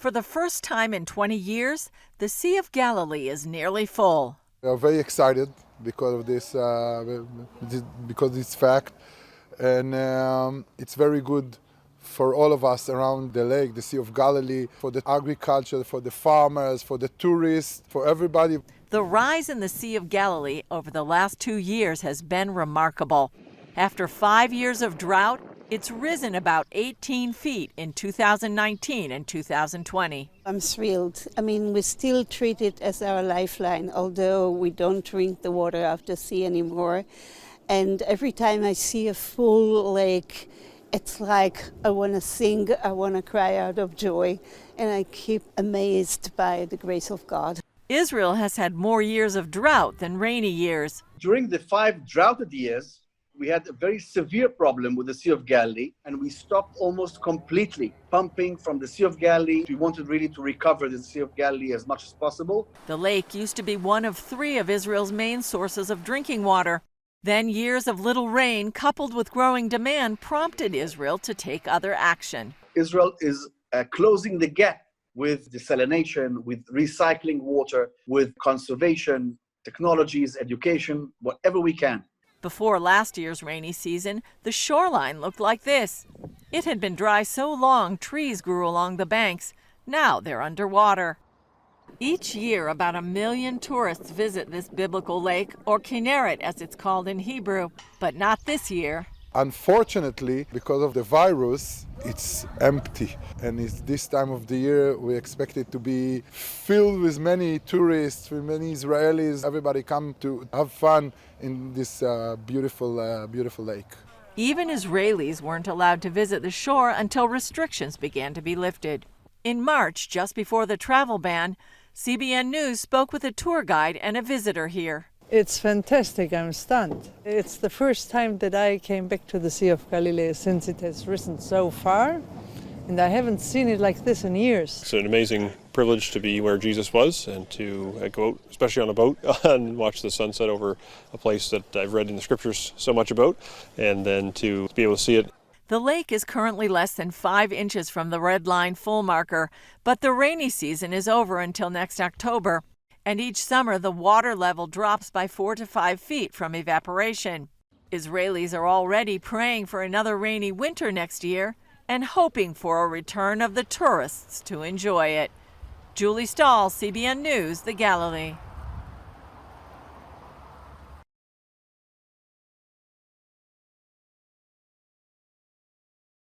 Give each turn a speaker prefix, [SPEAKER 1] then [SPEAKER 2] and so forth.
[SPEAKER 1] For the first time in 20 years, the Sea of Galilee is nearly full.
[SPEAKER 2] We are very excited because of this fact, and it's very good for all of us around the lake, the Sea of Galilee, for the agriculture, for the farmers, for the tourists, for everybody.
[SPEAKER 1] The rise in the Sea of Galilee over the last 2 years has been remarkable. After 5 years of drought, it's risen about 18 feet in 2019 and 2020.
[SPEAKER 3] I'm thrilled. I mean, we still treat it as our lifeline, although we don't drink the water out of the sea anymore. And every time I see a full lake, it's like I want to sing, I want to cry out of joy, and I keep amazed by the grace of God.
[SPEAKER 1] Israel has had more years of drought than rainy years.
[SPEAKER 4] During the 5 droughted years, we had a very severe problem with the Sea of Galilee, and we stopped almost completely pumping from the Sea of Galilee. We wanted really to recover the Sea of Galilee as much as possible.
[SPEAKER 1] The lake used to be one of 3 of Israel's main sources of drinking water. Then years of little rain coupled with growing demand prompted Israel to take other action.
[SPEAKER 4] Israel is closing the gap with desalination, with recycling water, with conservation, technologies, education, whatever we can.
[SPEAKER 1] Before last year's rainy season, the shoreline looked like this. It had been dry so long, trees grew along the banks. Now they're underwater. Each year, about 1 million tourists visit this biblical lake, or Kinneret as it's called in Hebrew, but not this year.
[SPEAKER 2] Unfortunately, because of the virus, it's empty. And it's this time of the year, we expect it to be filled with many tourists, with many Israelis. Everybody come to have fun in this beautiful lake.
[SPEAKER 1] Even Israelis weren't allowed to visit the shore until restrictions began to be lifted. In March, just before the travel ban, CBN News spoke with a tour guide and a visitor here.
[SPEAKER 5] It's fantastic. I'm stunned. It's the first time that I came back to the Sea of Galilee since it has risen so far, and I haven't seen it like this in years.
[SPEAKER 6] It's an amazing privilege to be where Jesus was and to go out, especially on a boat, and watch the sunset over a place that I've read in the scriptures so much about, and then to be able to see it.
[SPEAKER 1] The lake is currently less than 5 inches from the red line full marker, but the rainy season is over until next October. And each summer, the water level drops by 4 to 5 feet from evaporation. Israelis are already praying for another rainy winter next year and hoping for a return of the tourists to enjoy it. Julie Stahl, CBN News, the Galilee.